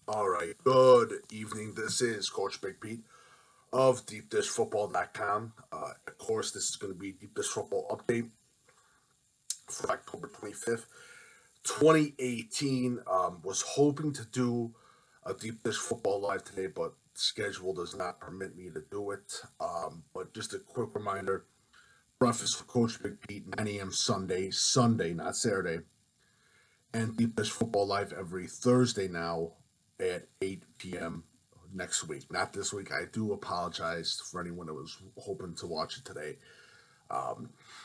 All right, good evening. This is Coach Big Pete of DeepDishFootball.com. Of course, this is going to be Deep Dish Football Update for October 25th, 2018. Was hoping to do a Deep Dish Football Live today, but schedule does not permit me to do it. But just a quick reminder, breakfast with Coach Big Pete, 9 a.m. Sunday, not Saturday, and Deep Dish Football Live every Thursday now at 8 p.m. next week. Not this week. I do apologize for anyone that was hoping to watch it today.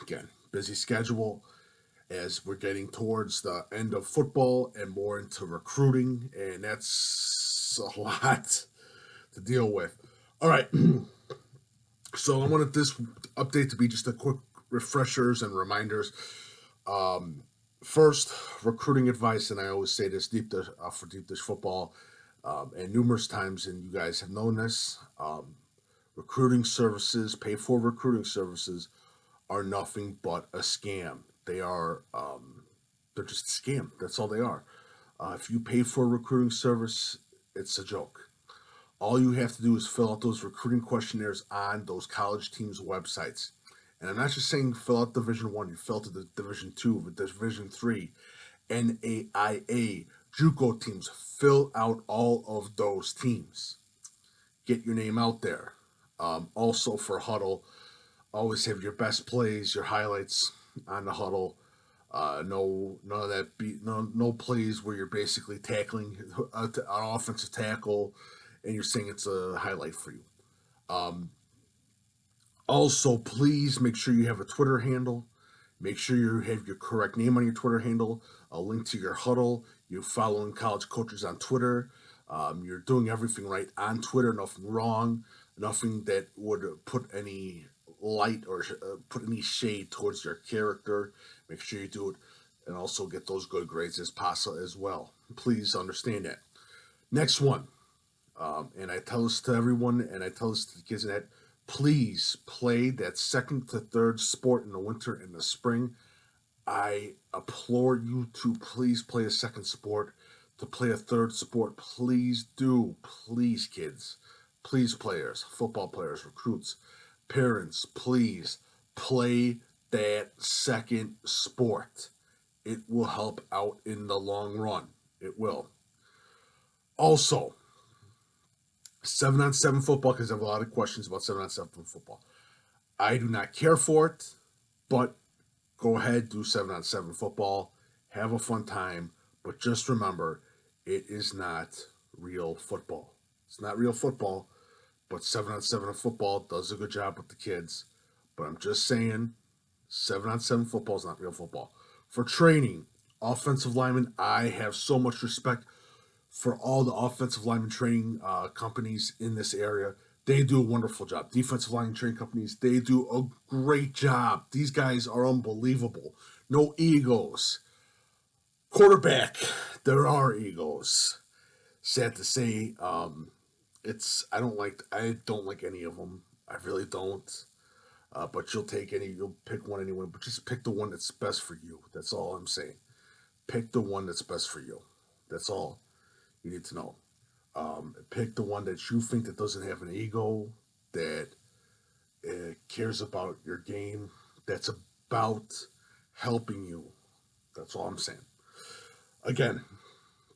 Again, busy schedule as we're getting towards the end of football and more into recruiting, and that's a lot to deal with. All right. So I wanted this update to be just a quick refreshers and reminders. First, recruiting advice, and I always say this for Deep Dish Football, and numerous times, and you guys have known this. Recruiting services, pay for recruiting services, are nothing but a scam. They're just a scam. That's all they are. If you pay for a recruiting service, it's a joke. All you have to do is fill out those recruiting questionnaires on those college teams' websites. And I'm not just saying fill out Division One. You fill out the Division Two, the Division Three, NAIA, JUCO teams. Fill out all of those teams. Get your name out there. Also for Huddle, always have your best plays, your highlights on the Huddle. No, none of that. No plays where you're basically tackling an offensive tackle, and you're saying it's a highlight for you. Also, please make sure you have a Twitter handle. Make sure you have your correct name on your Twitter handle, a link to your huddle. You're following college coaches on Twitter. You're doing everything right on Twitter, nothing wrong, nothing that would put any light or put any shade towards your character. Make sure you do it and also get those good grades as possible as well. Please understand that. Next one, and I tell this to everyone, and I tell this to the kids that please play that second to third sport in the winter and the spring. I implore you to please play a second sport, to play a third sport. Please do. Please, kids. Please, players, football players, recruits, parents, please play that second sport. It will help out in the long run. It will. Also, 7-on-7 football, because I have a lot of questions about 7-on-7 football. I do not care for it, but go ahead, do 7-on-7 football. Have a fun time, but just remember, it is not real football. It's not real football, but 7-on-7 football does a good job with the kids. But I'm just saying, 7-on-7 football is not real football. For training, offensive linemen, I have so much respect for all the offensive lineman training companies in this area. They do a wonderful job. Defensive line training companies, they do a great job. These guys are unbelievable. No egos. Quarterback, there are egos. Sad to say, I don't like any of them. I really don't. But you'll pick one anyway. But just pick the one that's best for you. That's all I'm saying. Pick the one that's best for you. That's all you need to know. Pick the one that you think that doesn't have an ego, that cares about your game, that's about helping you. That's all I'm saying. Again,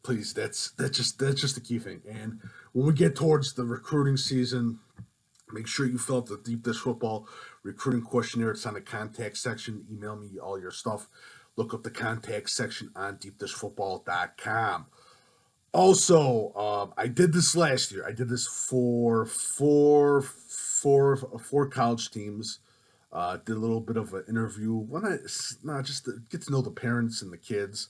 please, that's just the key thing. And when we get towards the recruiting season, make sure you fill out the Deep Dish Football recruiting questionnaire. It's on the contact section. Email me all your stuff. Look up the contact section on deepdishfootball.com. Also, I did this last year. I did this for four college teams. Did a little bit of an interview. Just to get to know the parents and the kids,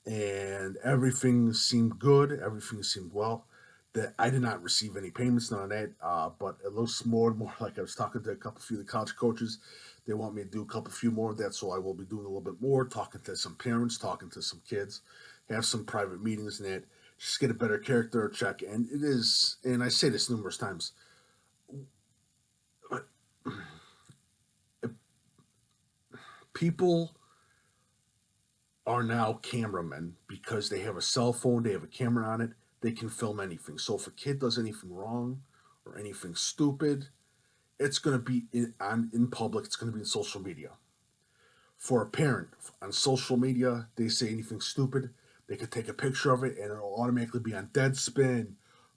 and everything seemed good. Everything seemed well. That I did not receive any payments, none of that. But it looks more and more like I was talking to a few of the college coaches. They want me to do a few more of that, so I will be doing a little bit more, talking to some parents, talking to some kids, have some private meetings and that. Just get a better character check. And it is, and I say this numerous times, people are now cameramen because they have a cell phone, they have a camera on it. they can film anything. So if a kid does anything wrong or anything stupid, it's going to be in public. It's going to be in social media. For a parent on social media, they say anything stupid, they could take a picture of it and it'll automatically be on Deadspin,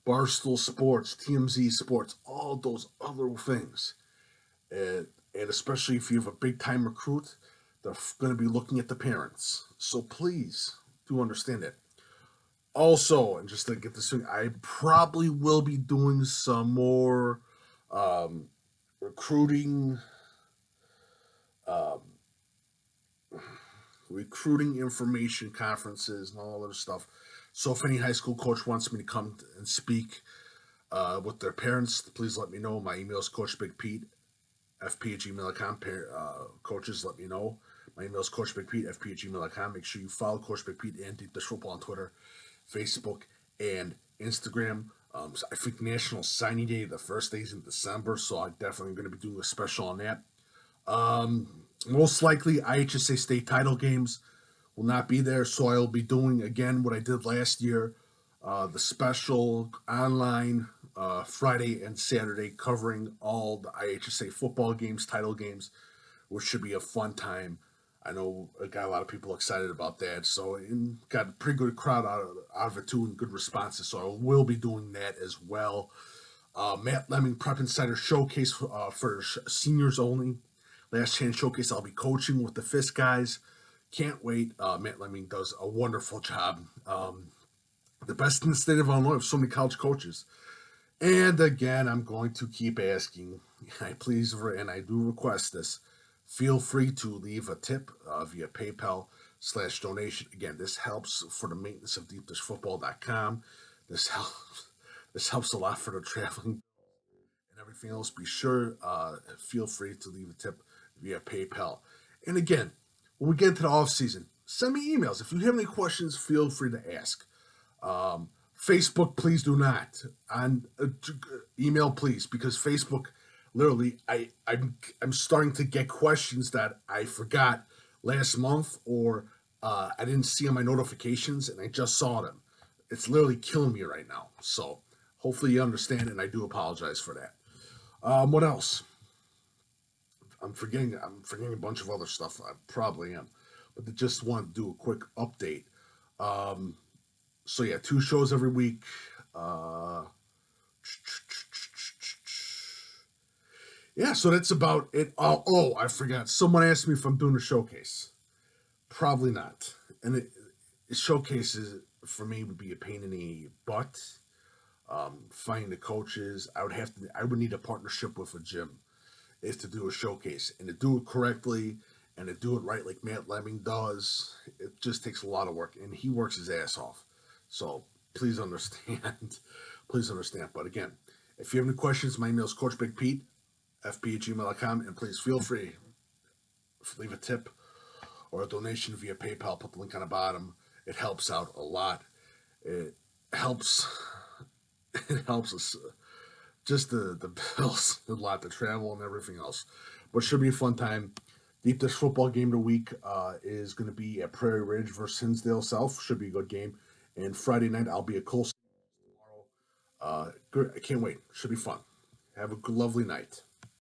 Barstool Sports, TMZ Sports, all those other things. And especially if you have a big time recruit, they're going to be looking at the parents. So please do understand it. Also, and just to get this thing, I probably will be doing some more um, recruiting um, recruiting information conferences and all other stuff. So if any high school coach wants me to come and speak with their parents, please let me know. My email is coachbigpete, fp@gmail.com. Coaches, let me know. My email is coachbigpete, fp@gmail.com. Make sure you follow Coach Big Pete and Deep Dish Football on Twitter, Facebook, and Instagram. So I think National Signing Day, the first days in December, so I definitely going to be doing a special on that. Most likely, IHSA state title games will not be there, so I'll be doing again what I did last year, the special online Friday and Saturday covering all the IHSA football games, title games, which should be a fun time. I know I got a lot of people excited about that, so and got a pretty good crowd out of it too, and good responses. So I will be doing that as well. Matt Lemming Prep Insider Showcase for seniors only. Last Chance Showcase. I'll be coaching with the Fisk guys. Can't wait. Matt Lemming does a wonderful job. The best in the state of Illinois with so many college coaches. And again, I'm going to keep asking. I please, and I do request this. Feel free to leave a tip via PayPal/donation. Again, this helps for the maintenance of DeepDishFootball.com. This helps a lot for the traveling and everything else. Be sure, feel free to leave a tip via PayPal. And again, when we get into the off season, send me emails. If you have any questions, feel free to ask. Facebook, please do not. On email, please, because Facebook, literally, I'm starting to get questions that I forgot last month or I didn't see on my notifications and I just saw them. It's literally killing me right now. So hopefully you understand, and I do apologize for that. What else? I'm forgetting a bunch of other stuff. I probably am, but I just want to do a quick update. So yeah, 2 shows every week. Yeah, so that's about it. Oh, I forgot. Someone asked me if I'm doing a showcase. Probably not. And showcases for me would be a pain in the butt. Finding the coaches, I would need a partnership with a gym is to do a showcase, and to do it correctly and to do it right like Matt Lemming does. It just takes a lot of work, and he works his ass off. So please understand. Please understand. But again, if you have any questions, my email is coachbigpete, fp@gmail.com, and please feel free to leave a tip or a donation via PayPal. Put the link on the bottom. It helps out a lot. It helps. It helps us. Just the bills, a lot, the travel and everything else. But should be a fun time. Deep Dish Football game of the week is going to be at Prairie Ridge versus Hinsdale South. Should be a good game. And Friday night, I'll be at Cole tomorrow. I can't wait. Should be fun. Have a lovely night.